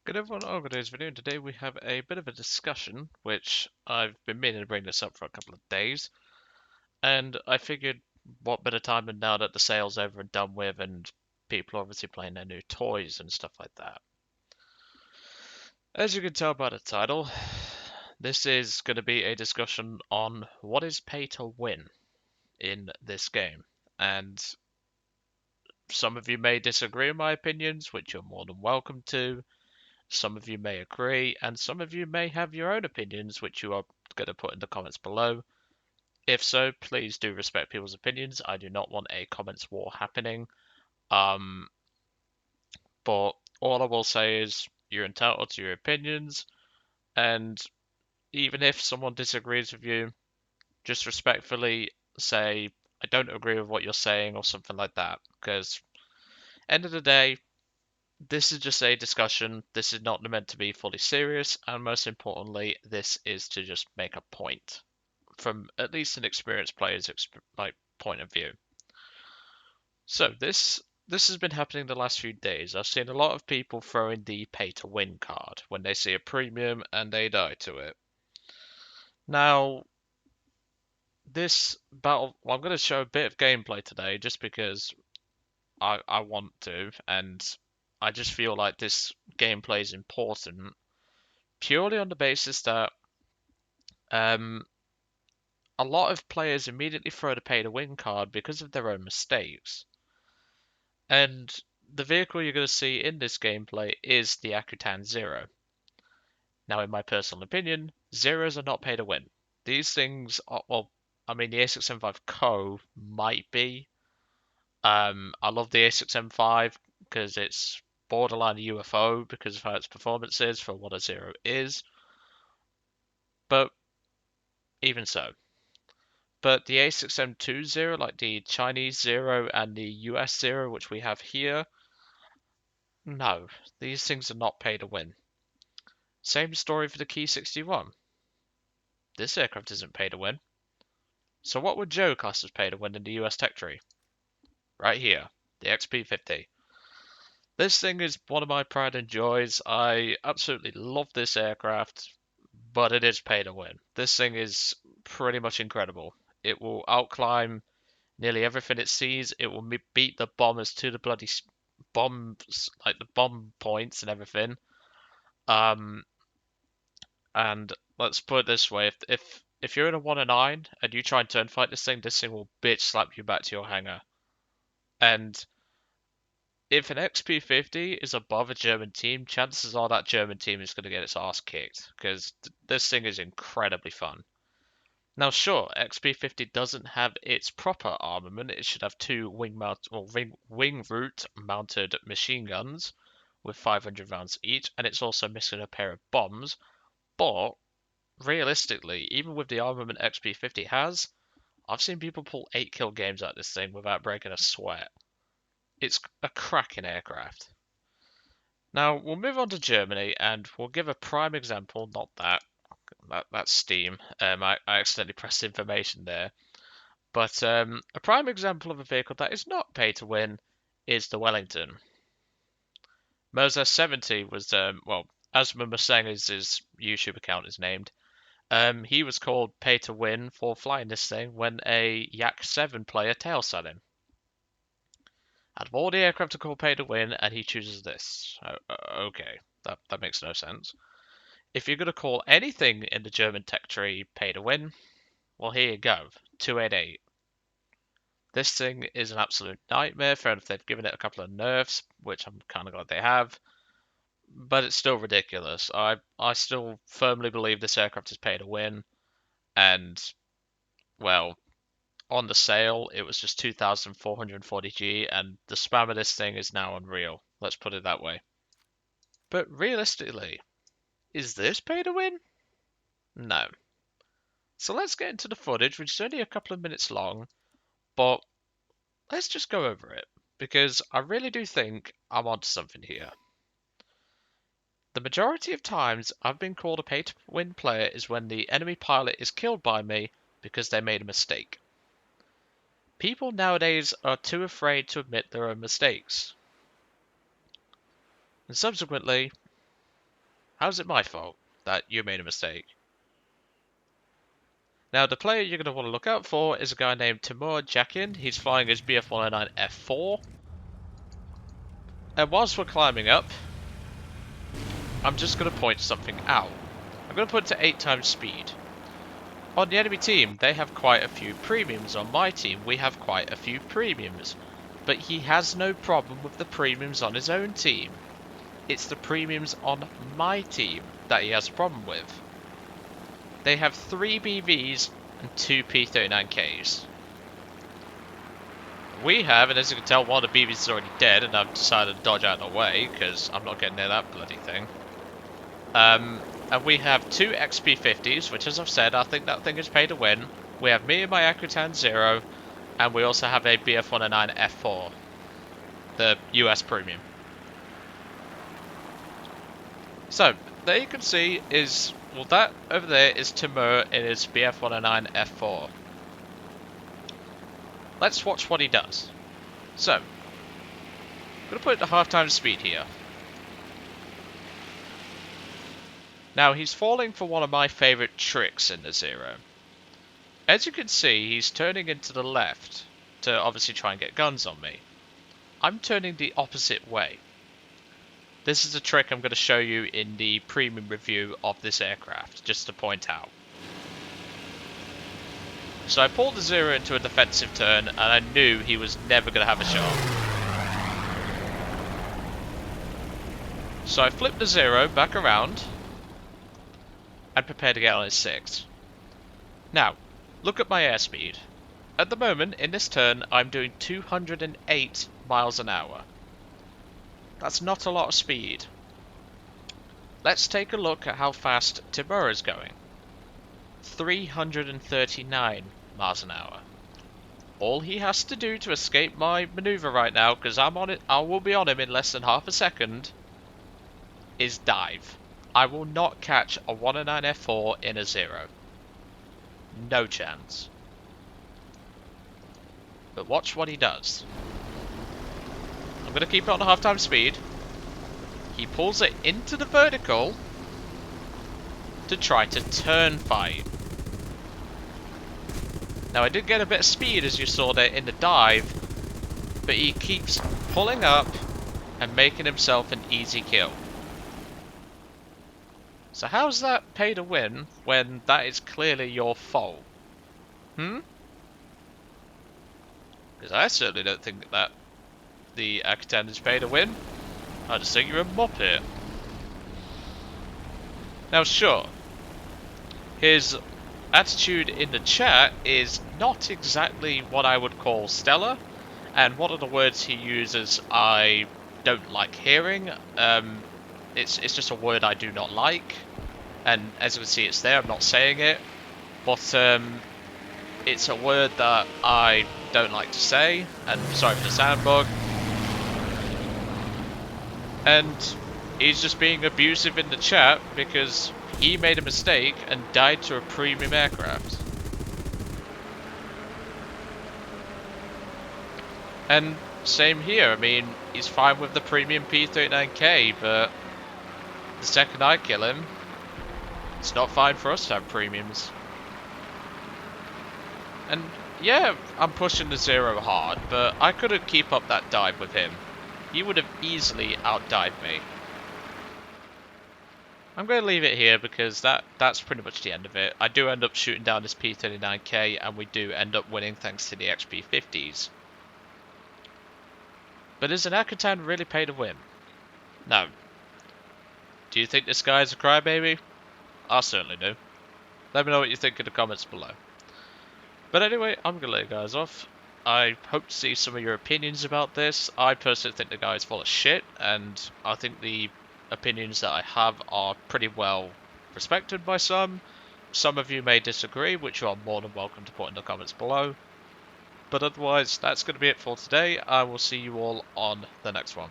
Good everyone, on today's video, and today we have a bit of a discussion, which I've been meaning to bring this up for a couple of days, and I figured what better time than now that the sale's over and done with, and people are obviously playing their new toys and stuff like that. As you can tell by the title, this is going to be a discussion on what is pay to win in this game, and some of you may disagree with my opinions, which you're more than welcome to. Some of you may agree, and some of you may have your own opinions, which you are going to put in the comments below. If so, please do respect people's opinions. I do not want a comments war happening. Um, but all I will say is you're entitled to your opinions, and even if someone disagrees with you, just respectfully say, I don't agree with what you're saying, or something like that. Because, end of the day, this is just a discussion. This is not meant to be fully serious, and most importantly, this is to just make a point from at least an experienced player's point of view. So this has been happening the last few days. I've seen a lot of people throwing the pay to win card when they see a premium and they die to it. Now, this battle, well, I'm going to show a bit of gameplay today just because I want to, and I just feel like this gameplay is important purely on the basis that um, a lot of players immediately throw the pay to win card because of their own mistakes. And the vehicle you're going to see in this gameplay is the Akutan Zero. Now, in my personal opinion, Zeros are not pay to win. These things are, well, I mean, the A6M5 Co might be. I love the A6M5 because it's borderline UFO because of how its performance is for what a Zero is. But even so. But the A6M2 Zero, like the Chinese Zero and the US Zero, which we have here, no, these things are not pay to win. Same story for the Key 61. This aircraft isn't pay to win. So what would Joe class as pay to win in the US tech tree? Right here, the XP50. This thing is one of my pride and joys. I absolutely love this aircraft, but it is pay to win. This thing is pretty much incredible. It will outclimb nearly everything it sees. It will beat the bombers to the bloody bombs, like the bomb points and everything. Um, and let's put it this way: if you're in a 1-9 and you try and turn fight this thing will bitch slap you back to your hangar. And if an XP50 is above a German team, chances are that German team is going to get its ass kicked because this thing is incredibly fun. Now, sure, XP50 doesn't have its proper armament. It should have two wing root mounted machine guns with 500 rounds each, and it's also missing a pair of bombs. But realistically, even with the armament XP50 has, I've seen people pull 8-kill games out of this thing without breaking a sweat. It's a cracking aircraft. Now, we'll move on to Germany, and we'll give a prime example, not that's Steam. I accidentally pressed information there. But a prime example of a vehicle that is not pay to win is the Wellington. Moses 70 was, well, as Mustang is his YouTube account is named, he was called pay to win for flying this thing when a Yak 7 player tailsat him. Out of all the aircraft to call pay to win, and he chooses this. Okay, that makes no sense. If you're going to call anything in the German tech tree pay to win, well, here you go, 288. This thing is an absolute nightmare. Fair enough, they've given it a couple of nerfs, which I'm kind of glad they have, but it's still ridiculous. I still firmly believe this aircraft is pay to win, and, well, on the sale, it was just 2,440G, and the spam of this thing is now unreal. Let's put it that way. But realistically, is this pay to win? No. So let's get into the footage, which is only a couple of minutes long, but let's just go over it, because I really do think I'm onto something here. The majority of times I've been called a pay to win player is when the enemy pilot is killed by me because they made a mistake. People nowadays are too afraid to admit their own mistakes. And subsequently, How's it my fault that you made a mistake? Now, the player you're going to want to look out for is a guy named Timur Jakin. He's flying his BF-109 F4. And whilst we're climbing up, I'm just going to point something out. I'm going to put it to 8 times speed. On the enemy team, they have quite a few premiums. On my team, we have quite a few premiums. But he has no problem with the premiums on his own team. It's the premiums on my team that he has a problem with. They have 3 BVs and 2 P39Ks. We have, and as you can tell, one of the BVs is already dead, and I've decided to dodge out of the way, because I'm not getting near that bloody thing. And we have 2 XP50s, which, as I've said, I think that thing is pay to win. We have me and my Akutan Zero, and we also have a BF-109 F4, the US premium. So, there you can see is, well, that over there is Timur in his BF-109 F4. Let's watch what he does. So, I'm going to put it to half-time speed here. Now, he's falling for one of my favourite tricks in the Zero. As you can see, he's turning into the left to obviously try and get guns on me. I'm turning the opposite way. This is a trick I'm going to show you in the premium review of this aircraft, just to point out. So I pulled the Zero into a defensive turn, and I knew he was never going to have a shot. So I flipped the Zero back around, and prepared to get on his 6. Now, look at my airspeed. At the moment, in this turn, I'm doing 208 miles an hour. That's not a lot of speed. Let's take a look at how fast Timur is going. 339 miles an hour. All he has to do to escape my maneuver right now, because I'm on it, I will be on him in less than half a second, is dive. I will not catch a 109 F4 in a Zero. No chance. But watch what he does. I'm going to keep it on half-time speed. He pulls it into the vertical to try to turn fight. Now, I did get a bit of speed, as you saw there in the dive, but he keeps pulling up and making himself an easy kill. So how's that pay to win when that is clearly your fault? Because I certainly don't think that the Akutan is pay to win. I just think you're a muppet. Now, sure, his attitude in the chat is not exactly what I would call stellar, and one of the words he uses I don't like hearing. It's just a word I do not like, and as you can see, it's there. I'm not saying it, but it's a word that I don't like to say, and sorry for the sound bug. And he's just being abusive in the chat because he made a mistake and died to a premium aircraft. And same here, I mean, he's fine with the premium P39K, but the second I kill him, it's not fine for us to have premiums. And yeah, I'm pushing the Zero hard, but I couldn't keep up that dive with him. He would have easily outdived me. I'm going to leave it here because that's pretty much the end of it. I do end up shooting down this P39K, and we do end up winning thanks to the XP50s. But is an Akutan really pay to win? No. Do you think this guy is a crybaby? I certainly do. Let me know what you think in the comments below. But anyway, I'm going to let you guys off. I hope to see some of your opinions about this. I personally think the guy is full of shit, and I think the opinions that I have are pretty well respected by some. Some of you may disagree, which you are more than welcome to put in the comments below. But otherwise, that's going to be it for today. I will see you all on the next one.